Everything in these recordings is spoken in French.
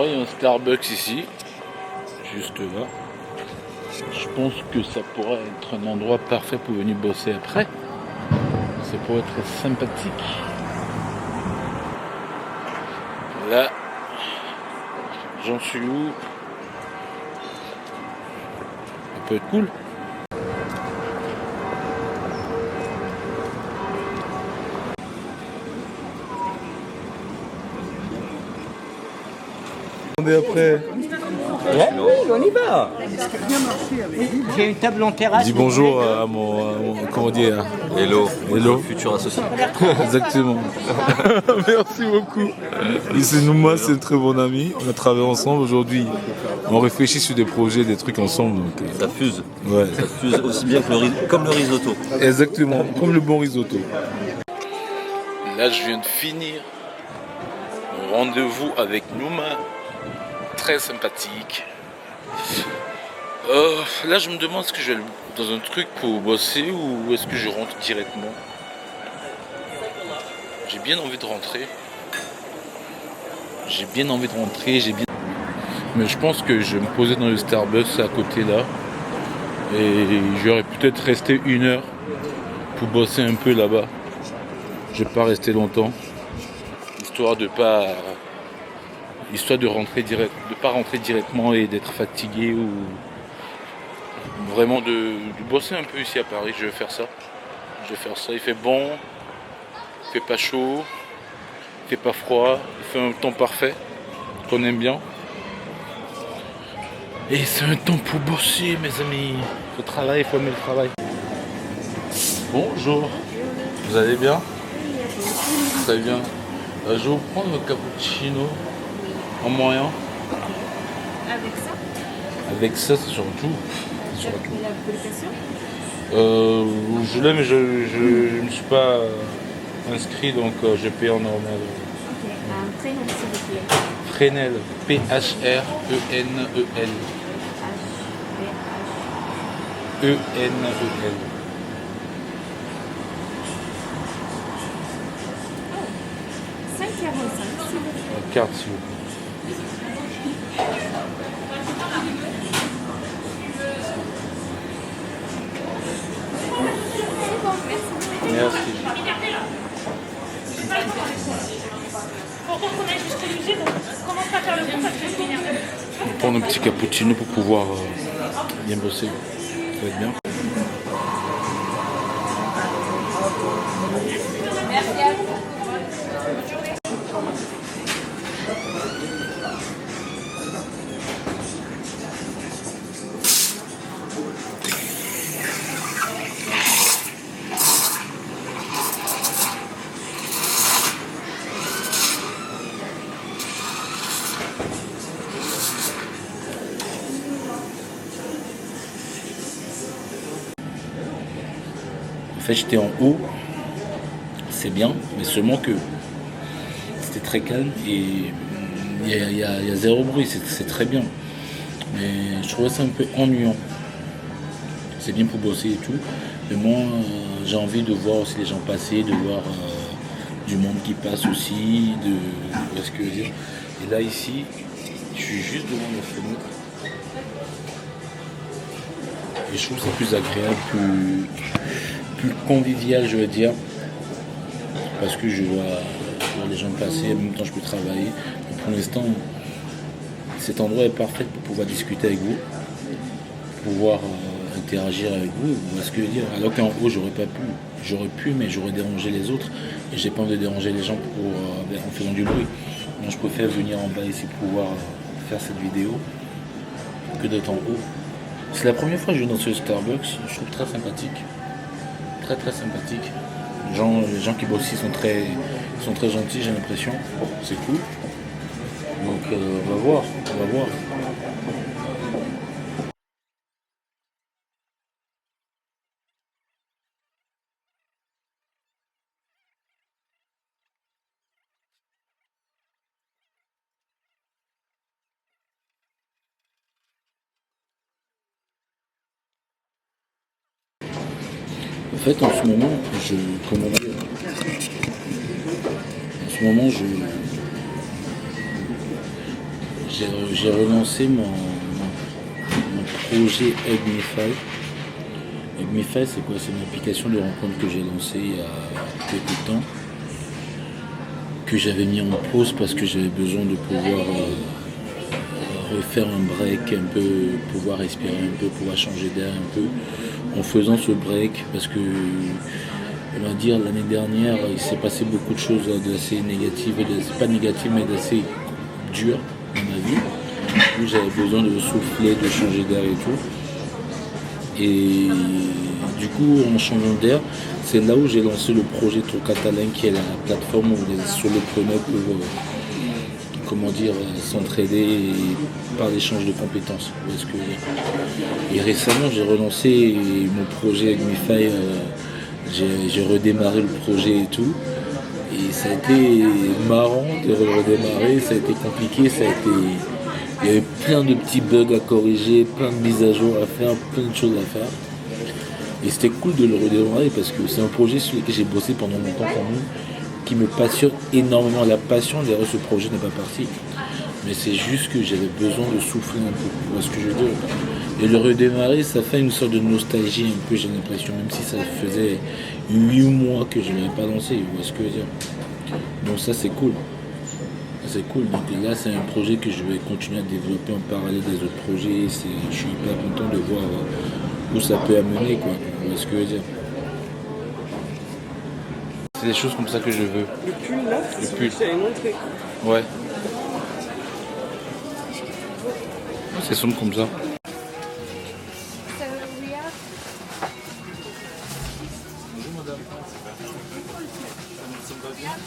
vois, il y a un Starbucks ici, juste là. Je pense que ça pourrait être un endroit parfait pour venir bosser après. Ça pourrait être sympathique. Là, j'en suis où? Ça peut être cool. Après. Ouais, oui, on y va. J'ai une table en terrasse. Dis bonjour à mon comment dire. Hello, Hello. futur associé. Exactement. Merci beaucoup. Ici Nouma, c'est un très bon ami. On a travaillé ensemble aujourd'hui. On réfléchit sur des projets, des trucs ensemble. Donc, Ça fuse. ouais. Ça fuse aussi bien que comme le risotto. Exactement, comme le bon risotto. Là, je viens de finir mon rendez-vous avec Nouma. Très sympathique. Là, je me demande est-ce que je vais dans un truc pour bosser ou est-ce que je rentre directement. J'ai bien envie de rentrer. Mais je pense que je vais me poser dans le Starbucks à côté là. Et j'aurais peut-être resté 1 heure pour bosser un peu là-bas. Je vais pas rester longtemps. Histoire de pas rentrer directement et d'être fatigué ou vraiment de bosser un peu ici à Paris. Je vais faire ça. Il fait bon, il fait pas chaud, il fait pas froid, il fait un temps parfait qu'on aime bien. Et c'est un temps pour bosser, mes amis. Il faut aimer le travail. Bonjour, vous allez bien? Très bien. Je vais vous prendre le cappuccino en moyen. Avec ça, c'est surtout. L'application? Je l'ai, mais je ne me suis pas inscrit, donc j'ai payé en normal. Ok, un prénom s'il vous plaît. Frenel, P-H-R-E-N-E-L. E-N-E-L. Oh, 5,45 s'il vous plaît. La carte, s'il vous plaît. C'est bon, merci. Merci. On va prendre un petit cappuccino pour pouvoir bien bosser. Ça va être bien. Merci à vous. En fait, j'étais en haut, c'est bien, mais seulement que c'était très calme et il y a zéro bruit, c'est très bien. Mais je trouvais ça un peu ennuyant. C'est bien pour bosser et tout, mais moi j'ai envie de voir aussi les gens passer, de voir du monde qui passe aussi, de ce que je veux dire. Et là ici, je suis juste devant la fenêtre. Et je trouve que c'est plus agréable, plus convivial, je veux dire, parce que je vois les gens passer, en même temps je peux travailler. Mais pour l'instant, cet endroit est parfait pour pouvoir discuter avec vous, pour pouvoir interagir avec vous, vous voyez ce que je veux dire. Alors qu'en haut, j'aurais pu, mais j'aurais dérangé les autres, et j'ai pas envie de déranger les gens en faisant du bruit. Donc je préfère venir en bas ici pour pouvoir faire cette vidéo, que d'être en haut. C'est la première fois que je viens dans ce Starbucks, je trouve très sympathique. Très très sympathique. Les gens qui bossent ici sont très gentils, j'ai l'impression. C'est cool. Donc on va voir. En fait, en ce moment, j'ai relancé mon projet Eggmify. Eggmify, c'est quoi? C'est une application de rencontre que j'ai lancée il y a quelques temps, que j'avais mis en pause parce que j'avais besoin de pouvoir refaire un break un peu, pouvoir respirer un peu, pouvoir changer d'air un peu. En faisant ce break, parce que on va dire l'année dernière, il s'est passé beaucoup de choses d'assez négatives, pas négatives mais d'assez dures dans ma vie, où j'avais besoin de souffler, de changer d'air et tout. Et du coup, en changeant d'air, c'est là où j'ai lancé le projet Trocatalin, qui est la plateforme où les solopreneurs peuvent s'entraider par l'échange de compétences. Et récemment, j'ai relancé mon projet Eggmify. J'ai redémarré le projet et tout. Et ça a été marrant de redémarrer, ça a été compliqué, il y avait plein de petits bugs à corriger, plein de mises à jour à faire, plein de choses à faire. Et c'était cool de le redémarrer parce que c'est un projet sur lequel j'ai bossé pendant longtemps quand même, qui me passionne énormément. La passion derrière ce projet n'est pas partie. Mais c'est juste que j'avais besoin de souffler un peu, vous voyez ce que je veux dire. Et le redémarrer, ça fait une sorte de nostalgie un peu, j'ai l'impression, même si ça faisait 8 mois que je ne l'avais pas lancé, vous voyez ce que je veux dire. Donc ça c'est cool. C'est cool. Donc là c'est un projet que je vais continuer à développer en parallèle des autres projets. Je suis hyper content de voir où ça peut amener, quoi. Vous voyez ce que je veux dire. C'est des choses comme ça que je veux. Le pull là, Le c'est pull. ce que j'avais montré. Ouais. C'est sombre comme ça. So we have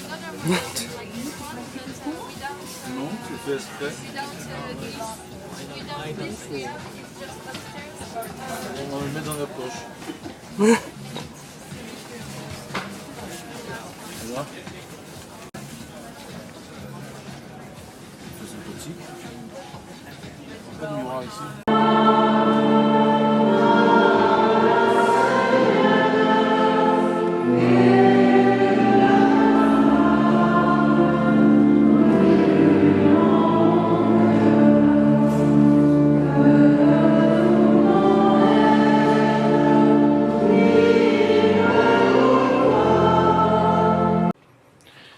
Non, tu fais exprès. On va le mettre dans la poche. Voilà. C'est petit. Pas de miroir ici.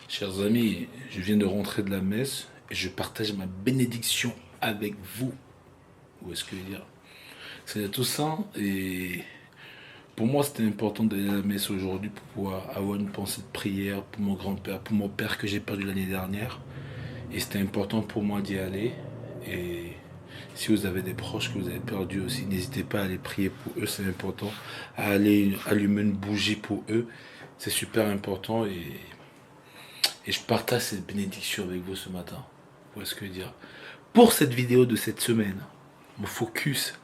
Chers amis, je viens de rentrer de la messe et je partage ma bénédiction avec vous. Où est-ce que je veux dire? C'est tout ça et pour moi c'était important d'aller à la messe aujourd'hui pour pouvoir avoir une pensée de prière pour mon grand-père, pour mon père que j'ai perdu l'année dernière. Et c'était important pour moi d'y aller. Et si vous avez des proches que vous avez perdus aussi, n'hésitez pas à aller prier pour eux, c'est important. À aller allumer une bougie pour eux, c'est super important. Et je partage cette bénédiction avec vous ce matin. Vous voyez ce que je veux dire? Pour cette vidéo de cette semaine, mon focus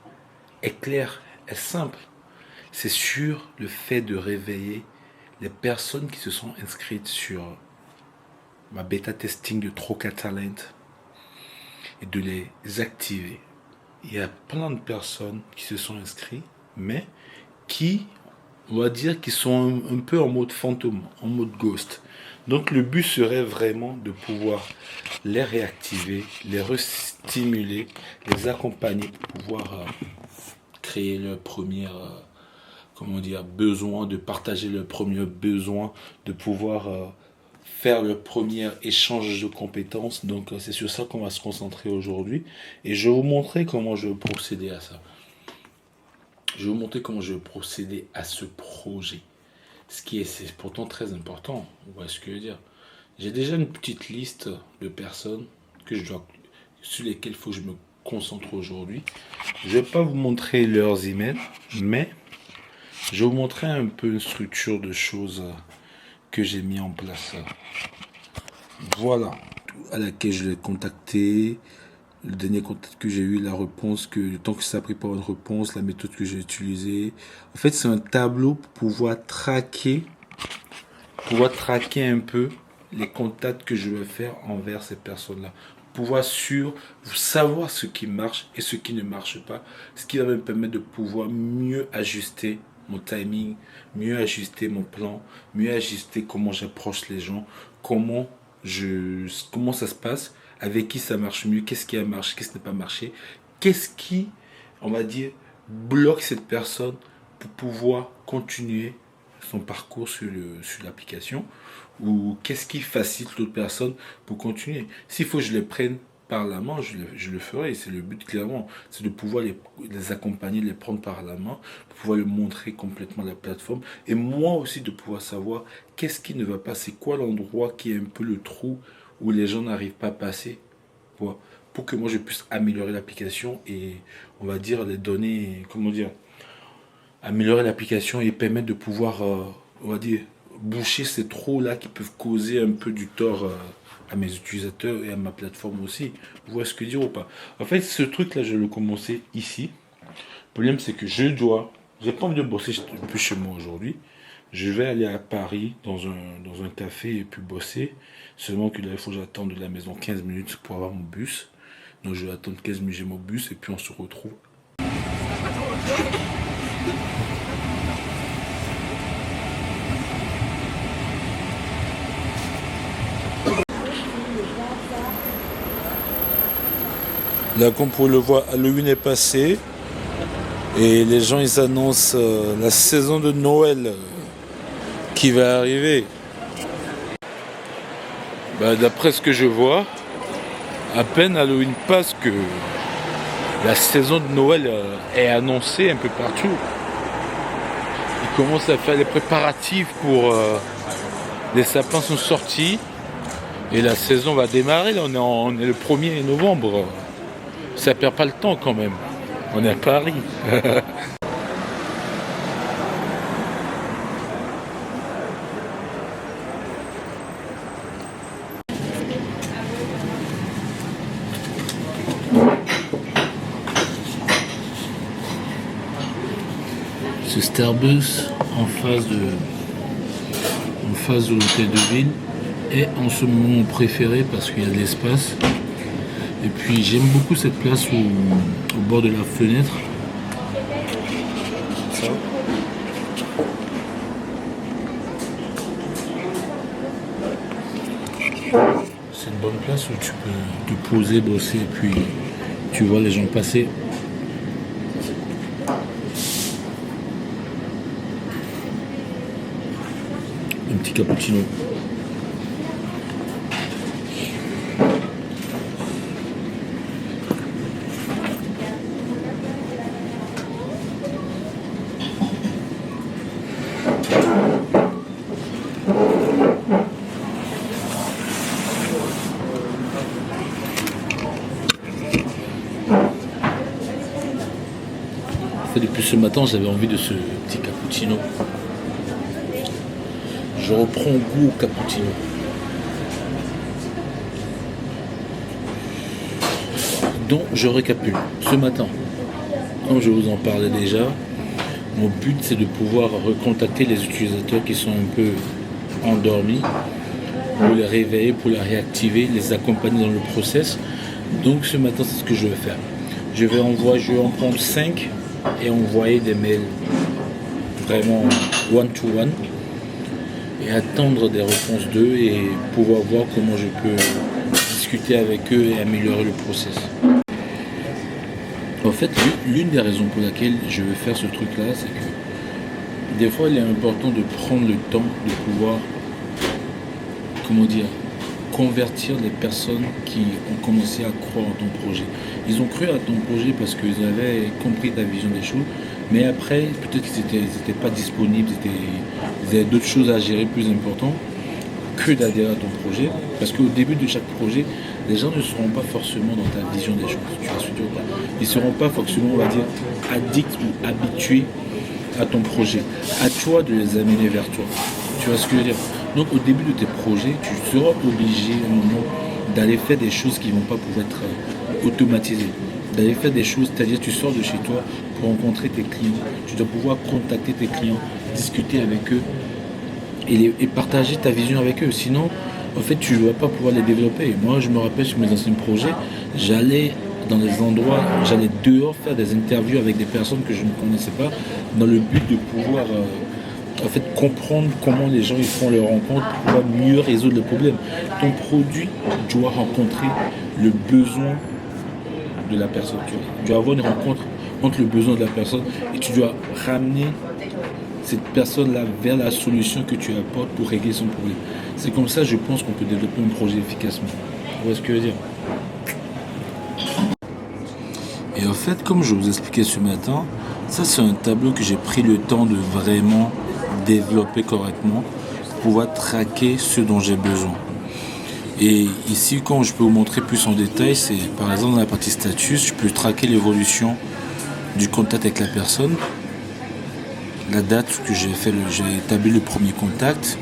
est clair, est simple. C'est sur le fait de réveiller les personnes qui se sont inscrites sur ma bêta testing de Trocatalent et de les activer. Il y a plein de personnes qui se sont inscrites, mais qui, on va dire, qui sont un peu en mode fantôme, en mode ghost. Donc le but serait vraiment de pouvoir les réactiver, les restimuler, les accompagner pour pouvoir créer leur premier besoin, de partager leur premier besoin, de pouvoir faire le premier échange de compétences. Donc c'est sur ça qu'on va se concentrer aujourd'hui. Et je vais vous montrer comment je vais procéder à ça. Je vais vous montrer comment je vais procéder à ce projet. C'est pourtant très important. Vous voyez ce que je veux dire? J'ai déjà une petite liste de personnes sur lesquelles il faut que je me concentre aujourd'hui. Je ne vais pas vous montrer leurs emails, mais je vais vous montrer un peu une structure de choses que j'ai mis en place. Voilà, à laquelle je l'ai contacté. Le dernier contact que j'ai eu, la réponse, le temps que ça a pris pour une réponse, la méthode que j'ai utilisée. En fait, c'est un tableau pour pouvoir traquer un peu les contacts que je vais faire envers ces personnes-là. Pouvoir savoir ce qui marche et ce qui ne marche pas. Ce qui va me permettre de pouvoir mieux ajuster mon timing, mieux ajuster mon plan, mieux ajuster comment j'approche les gens, comment ça se passe, avec qui ça marche mieux, qu'est-ce qui a marché, qu'est-ce qui n'a pas marché, qu'est-ce qui, on va dire, bloque cette personne pour pouvoir continuer son parcours sur l'application, ou qu'est-ce qui facilite l'autre personne pour continuer. S'il faut que je les prenne par la main, je le ferai. C'est le but, clairement. C'est de pouvoir les accompagner, les prendre par la main, pour pouvoir leur montrer complètement la plateforme. Et moi aussi, de pouvoir savoir qu'est-ce qui ne va pas. C'est quoi l'endroit qui est un peu le trou où les gens n'arrivent pas à passer pour que moi, je puisse améliorer l'application et, on va dire, les donner, comment dire, améliorer l'application et permettre de pouvoir, on va dire, boucher ces trous-là qui peuvent causer un peu du tort à mes utilisateurs et à ma plateforme aussi. Vous voyez ce que dire ou pas? En fait, ce truc-là, je vais le commencer ici. Le problème, c'est que j'ai pas envie de bosser plus chez moi aujourd'hui. Je vais aller à Paris dans un café et puis bosser. Seulement que là, il faut que j'attende de la maison 15 minutes pour avoir mon bus. Donc, je vais attendre 15 minutes, j'ai mon bus et puis on se retrouve. Là, comme vous le voyez, Halloween est passé et les gens ils annoncent la saison de Noël qui va arriver. D'après ce que je vois, à peine Halloween passe que la saison de Noël est annoncée un peu partout. Ils commencent à faire les préparatifs pour... les sapins sont sortis et la saison va démarrer. Là, on est le 1er novembre. Ça perd pas le temps quand même. On est à Paris. Ce Starbus en face de l'hôtel de ville est en ce moment mon préféré parce qu'il y a de l'espace. Et puis j'aime beaucoup cette place au bord de la fenêtre. Ça. C'est une bonne place où tu peux te poser, bosser et puis tu vois les gens passer. Un petit cappuccino. Depuis ce matin, j'avais envie de ce petit cappuccino. Je reprends goût au cappuccino. Donc, je récapitule. Ce matin, comme je vous en parlais déjà, mon but c'est de pouvoir recontacter les utilisateurs qui sont un peu endormis, pour les réveiller, pour les réactiver, les accompagner dans le process. Donc, ce matin, c'est ce que je vais faire. Je vais en prendre 5 et envoyer des mails vraiment one-to-one et attendre des réponses d'eux et pouvoir voir comment je peux discuter avec eux et améliorer le process. En fait, l'une des raisons pour laquelle je veux faire ce truc-là, c'est que des fois, il est important de prendre le temps de pouvoir, convertir les personnes qui ont commencé à croire en ton projet. Ils ont cru à ton projet parce qu'ils avaient compris ta vision des choses, mais après, peut-être qu'ils n'étaient pas disponibles, ils avaient d'autres choses à gérer plus importantes que d'adhérer à ton projet, parce qu'au début de chaque projet, les gens ne seront pas forcément dans ta vision des choses. Tu vas suivre ou pas. Ils ne seront pas forcément, on va dire, addicts ou habitués à ton projet. À toi de les amener vers toi. Tu vois ce que je veux dire? Donc au début de tes projets, tu seras obligé à un moment d'aller faire des choses qui ne vont pas pouvoir être automatisées. D'aller faire des choses, c'est-à-dire tu sors de chez toi pour rencontrer tes clients. Tu dois pouvoir contacter tes clients, discuter avec eux et partager ta vision avec eux. Sinon, en fait, tu ne vas pas pouvoir les développer. Moi, je me rappelle sur mes anciens projets, j'allais dans des endroits, j'allais dehors faire des interviews avec des personnes que je ne connaissais pas, dans le but de pouvoir comprendre comment les gens ils font leurs rencontres pour pouvoir mieux résoudre le problème. Ton produit doit rencontrer le besoin de la personne. Tu dois avoir une rencontre entre le besoin de la personne et tu dois ramener cette personne-là vers la solution que tu apportes pour régler son problème. C'est comme ça, je pense, qu'on peut développer un projet efficacement. Vous voyez ce que je veux dire? Et en fait, comme je vous expliquais ce matin, ça c'est un tableau que j'ai pris le temps de vraiment développer correctement pour pouvoir traquer ce dont j'ai besoin. Et ici, quand je peux vous montrer plus en détail, c'est par exemple dans la partie status, je peux traquer l'évolution du contact avec la personne, la date que j'ai établi le premier contact,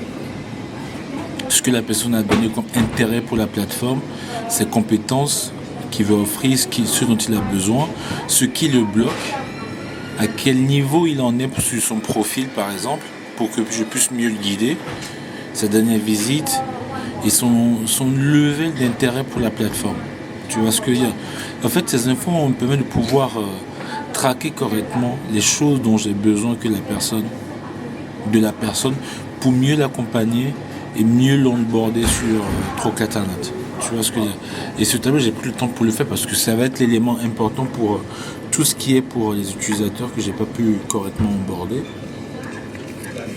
ce que la personne a donné comme intérêt pour la plateforme, ses compétences qu'il veut offrir, ce dont il a besoin, ce qui le bloque, à quel niveau il en est sur son profil par exemple, pour que je puisse mieux le guider, sa dernière visite et son level d'intérêt pour la plateforme. Tu vois ce que je veux dire? En fait, ces infos me permettent de pouvoir traquer correctement les choses dont j'ai besoin de la personne pour mieux l'accompagner et mieux l'onboarder sur Trocatanet. Tu vois ce que je veux dire? Et ce tableau, j'ai pris le temps pour le faire parce que ça va être l'élément important pour tout ce qui est pour les utilisateurs que j'ai pas pu correctement onboarder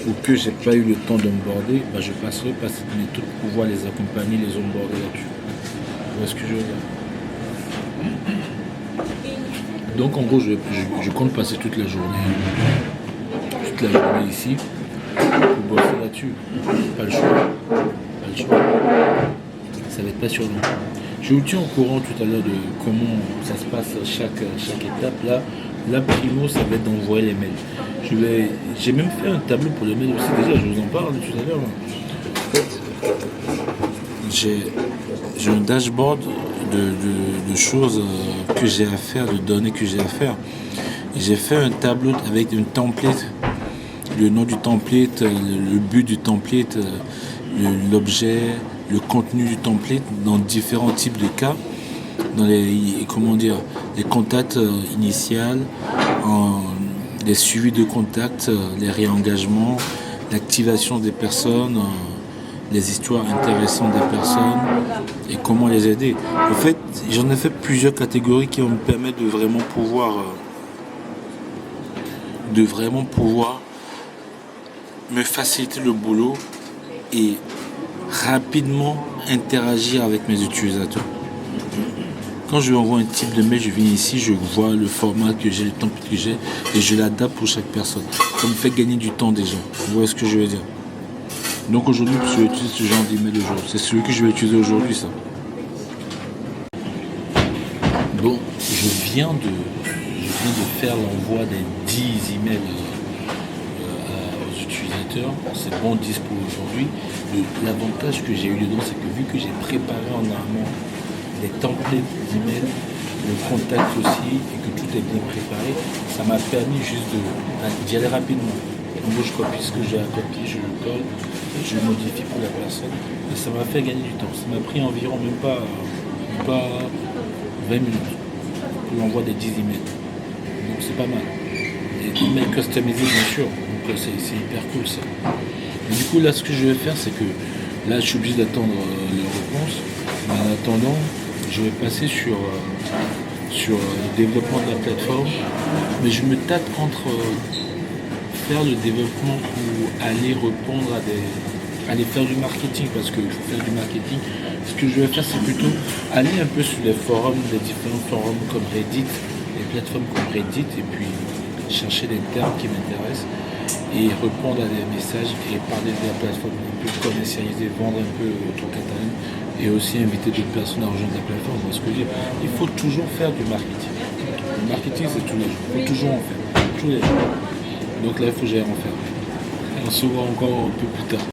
ou que j'ai pas eu le temps d'onboarder, je passerai par cette méthode pour pouvoir les accompagner, les onboarder là-dessus. Tu vois ce que je veux dire? Donc en gros, je compte passer toute la journée ici pour bosser là-dessus. Pas le choix. Ça va être passionnant. Je vous tiens au courant tout à l'heure de comment ça se passe chaque étape. Là, primo, ça va être d'envoyer les mails. J'ai même fait un tableau pour les mails aussi déjà, je vous en parle tout à l'heure. J'ai un dashboard de choses que j'ai à faire, de données que j'ai à faire. J'ai fait un tableau avec une template, le nom du template, le but du template, l'objet, le contenu du template dans différents types de cas, dans les contacts initiales, les suivis de contacts, les réengagements, l'activation des personnes, les histoires intéressantes des personnes et comment les aider. En fait, j'en ai fait plusieurs catégories qui vont me permettre de vraiment pouvoir me faciliter le boulot et rapidement interagir avec mes utilisateurs. Quand je envoie un type de mail, je viens ici, je vois le format que j'ai, le template que j'ai et je l'adapte pour chaque personne. Ça me fait gagner du temps déjà. Vous voyez ce que je veux dire? Donc aujourd'hui, je vais utiliser ce genre d'email aujourd'hui. C'est celui que je vais utiliser aujourd'hui, ça. Bon, je viens de faire l'envoi des 10 emails aux utilisateurs. C'est bon 10 pour aujourd'hui. L'avantage que j'ai eu dedans, c'est que vu que j'ai préparé en amont les templates d'emails, le contact aussi, et que tout est bien préparé, ça m'a permis juste d'y aller rapidement. En gros, je copie ce que j'ai à copier, je le colle, je le modifie pour la personne, et ça m'a fait gagner du temps. Ça m'a pris environ même pas 20 minutes pour l'envoi des 10 emails. Donc c'est pas mal. Et emails customisés, bien sûr, donc c'est hyper cool ça. Et du coup, là, ce que je vais faire, c'est que là, je suis obligé d'attendre les réponses. Mais en attendant, je vais passer sur le développement de la plateforme. Mais je me tâte entre faire le développement ou aller répondre aller faire du marketing. Parce que faire du marketing, ce que je vais faire, c'est plutôt aller un peu sur les forums, les différents forums comme Reddit, les plateformes comme Reddit, et puis chercher les termes qui m'intéressent et répondre à des messages et parler de la plateforme, un peu commercialiser, vendre un peu Trocatanet et aussi inviter d'autres personnes à rejoindre la plateforme. Parce que il faut toujours faire du marketing. Le marketing, c'est tous les jours. Il faut toujours en faire. Tous les jours. Donc là, il faut que j'aille en faire. Et on se voit encore un peu plus tard.